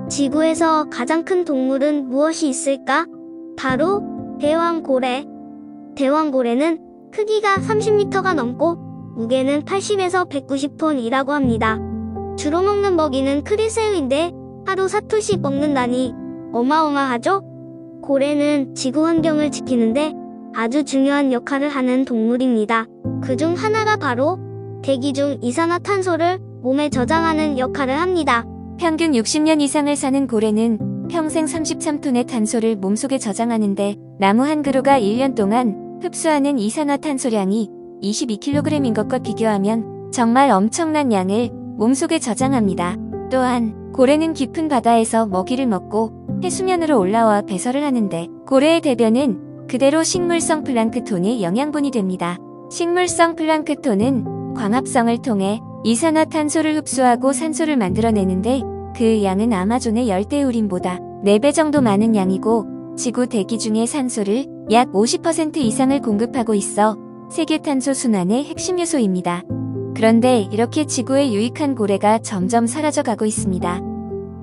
지구에서 가장 큰 동물은 무엇이 있을까? 바로 대왕고래. 대왕고래는 크기가 30m가 넘고 무게는 80에서 190톤이라고 합니다. 주로 먹는 먹이는 크리새우인데 하루 4톨씩 먹는다니 어마어마하죠? 고래는 지구 환경을 지키는데 아주 중요한 역할을 하는 동물입니다. 그중 하나가 바로 대기 중 이산화탄소를 몸에 저장하는 역할을 합니다. 평균 60년 이상을 사는 고래는 평생 33톤의 탄소를 몸속에 저장하는데 나무 한 그루가 1년 동안 흡수하는 이산화탄소량이 22kg인 것과 비교하면 정말 엄청난 양을 몸속에 저장합니다. 또한 고래는 깊은 바다에서 먹이를 먹고 해수면으로 올라와 배설을 하는데 고래의 대변은 그대로 식물성 플랑크톤의 영양분이 됩니다. 식물성 플랑크톤은 광합성을 통해 이산화탄소를 흡수하고 산소를 만들어내는데 그 양은 아마존의 열대우림보다 4배 정도 많은 양이고 지구 대기 중의 산소를 약 50% 이상을 공급하고 있어 세계 탄소 순환의 핵심 요소입니다. 그런데 이렇게 지구에 유익한 고래가 점점 사라져가고 있습니다.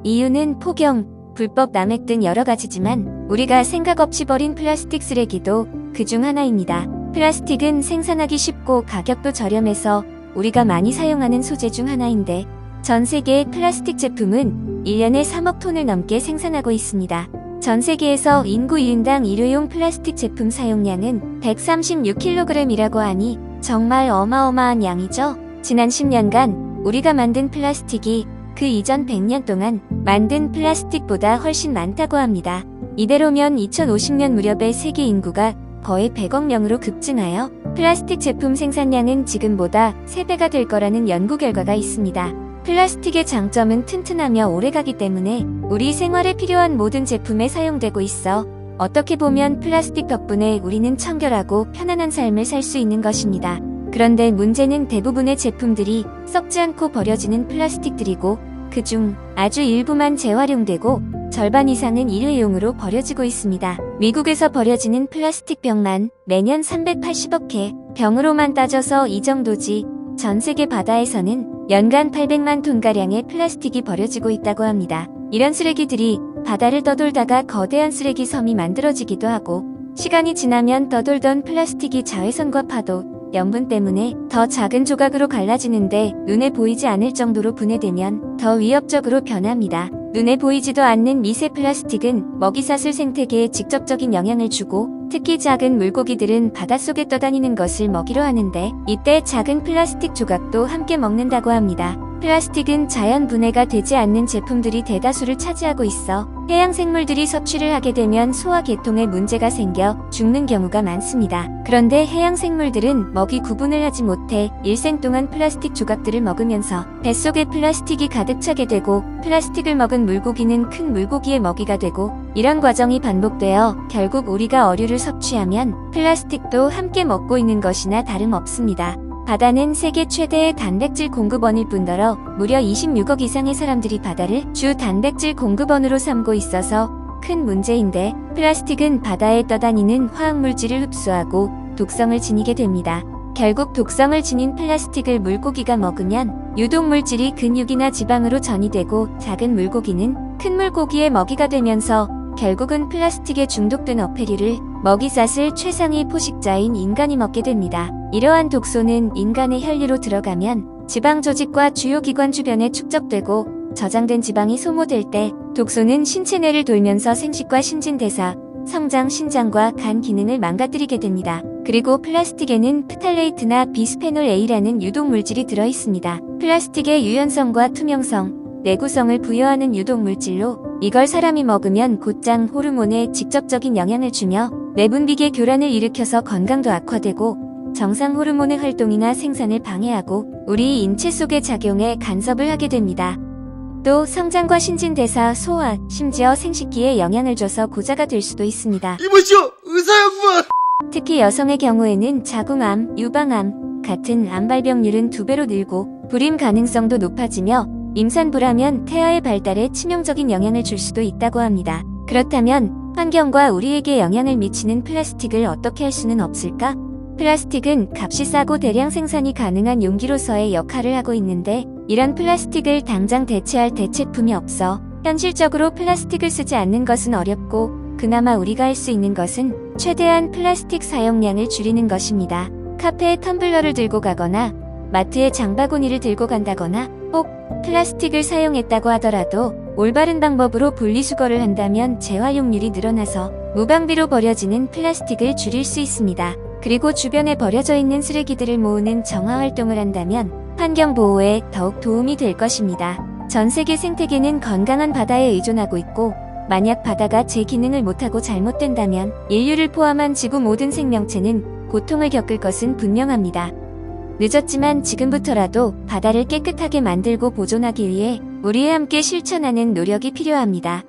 이유는 폭염, 불법 남획 등 여러 가지지만 우리가 생각 없이 버린 플라스틱 쓰레기도 그중 하나입니다. 플라스틱은 생산하기 쉽고 가격도 저렴해서 우리가 많이 사용하는 소재 중 하나인데 전 세계의 플라스틱 제품은 1년에 3억 톤을 넘게 생산하고 있습니다. 전 세계에서 인구 1인당 일회용 플라스틱 제품 사용량은 136kg이라고 하니 정말 어마어마한 양이죠. 지난 10년간 우리가 만든 플라스틱이 그 이전 100년 동안 만든 플라스틱보다 훨씬 많다고 합니다. 이대로면 2050년 무렵에 세계 인구가 거의 100억 명으로 급증하여 플라스틱 제품 생산량은 지금보다 3배가 될 거라는 연구 결과가 있습니다. 플라스틱의 장점은 튼튼하며 오래가기 때문에 우리 생활에 필요한 모든 제품에 사용되고 있어 어떻게 보면 플라스틱 덕분에 우리는 청결하고 편안한 삶을 살 수 있는 것입니다. 그런데 문제는 대부분의 제품들이 썩지 않고 버려지는 플라스틱들이고 그중 아주 일부만 재활용되고 절반 이상은 일회용으로 버려지고 있습니다. 미국에서 버려지는 플라스틱 병만 매년 380억 개, 병으로만 따져서 이 정도지 전 세계 바다에서는 연간 800만 톤가량의 플라스틱이 버려지고 있다고 합니다. 이런 쓰레기들이 바다를 떠돌다가 거대한 쓰레기 섬이 만들어지기도 하고 시간이 지나면 떠돌던 플라스틱이 자외선과 파도, 염분 때문에 더 작은 조각으로 갈라지는데 눈에 보이지 않을 정도로 분해되면 더 위협적으로 변합니다. 눈에 보이지도 않는 미세 플라스틱은 먹이사슬 생태계에 직접적인 영향을 주고 특히 작은 물고기들은 바닷속에 떠다니는 것을 먹이로 하는데 이때 작은 플라스틱 조각도 함께 먹는다고 합니다. 플라스틱은 자연 분해가 되지 않는 제품들이 대다수를 차지하고 있어 해양 생물들이 섭취를 하게 되면 소화 계통에 문제가 생겨 죽는 경우가 많습니다. 그런데 해양 생물들은 먹이 구분을 하지 못해 일생 동안 플라스틱 조각들을 먹으면서 뱃속에 플라스틱이 가득 차게 되고 플라스틱을 먹은 물고기는 큰 물고기의 먹이가 되고 이런 과정이 반복되어 결국 우리가 어류를 섭취하면 플라스틱도 함께 먹고 있는 것이나 다름없습니다. 바다는 세계 최대의 단백질 공급원일 뿐더러 무려 26억 이상의 사람들이 바다를 주 단백질 공급원으로 삼고 있어서 큰 문제인데 플라스틱은 바다에 떠다니는 화학물질을 흡수하고 독성을 지니게 됩니다. 결국 독성을 지닌 플라스틱을 물고기가 먹으면 유독물질이 근육이나 지방으로 전이되고 작은 물고기는 큰 물고기의 먹이가 되면서 결국은 플라스틱에 중독된 어패류를 먹이사슬 최상위 포식자인 인간이 먹게 됩니다. 이러한 독소는 인간의 혈류로 들어가면 지방 조직과 주요 기관 주변에 축적되고 저장된 지방이 소모될 때 독소는 신체 내를 돌면서 생식과 신진대사, 성장, 신장과 간 기능을 망가뜨리게 됩니다. 그리고 플라스틱에는 프탈레이트나 비스페놀 A라는 유독물질이 들어있습니다. 플라스틱의 유연성과 투명성, 내구성을 부여하는 유독물질로 이걸 사람이 먹으면 곧장 호르몬에 직접적인 영향을 주며 내분비계 교란을 일으켜서 건강도 악화되고 정상 호르몬의 활동이나 생산을 방해하고 우리 인체 속에 작용해 간섭을 하게 됩니다. 또 성장과 신진대사, 소화, 심지어 생식기에 영향을 줘서 고자가 될 수도 있습니다. 이보시오, 의사양반! 특히 여성의 경우에는 자궁암, 유방암 같은 암 발병률은 2배로 늘고 불임 가능성도 높아지며 임산부라면 태아의 발달에 치명적인 영향을 줄 수도 있다고 합니다. 그렇다면 환경과 우리에게 영향을 미치는 플라스틱을 어떻게 할 수는 없을까? 플라스틱은 값이 싸고 대량 생산이 가능한 용기로서의 역할을 하고 있는데 이런 플라스틱을 당장 대체할 대체품이 없어 현실적으로 플라스틱을 쓰지 않는 것은 어렵고 그나마 우리가 할 수 있는 것은 최대한 플라스틱 사용량을 줄이는 것입니다. 카페에 텀블러를 들고 가거나 마트에 장바구니를 들고 간다거나 혹 플라스틱을 사용했다고 하더라도 올바른 방법으로 분리수거를 한다면 재활용률이 늘어나서 무방비로 버려지는 플라스틱을 줄일 수 있습니다. 그리고 주변에 버려져 있는 쓰레기들을 모으는 정화활동을 한다면 환경보호에 더욱 도움이 될 것입니다. 전 세계 생태계는 건강한 바다에 의존하고 있고 만약 바다가 제 기능을 못하고 잘못된다면 인류를 포함한 지구 모든 생명체는 고통을 겪을 것은 분명합니다. 늦었지만 지금부터라도 바다를 깨끗하게 만들고 보존하기 위해 우리 함께 실천하는 노력이 필요합니다.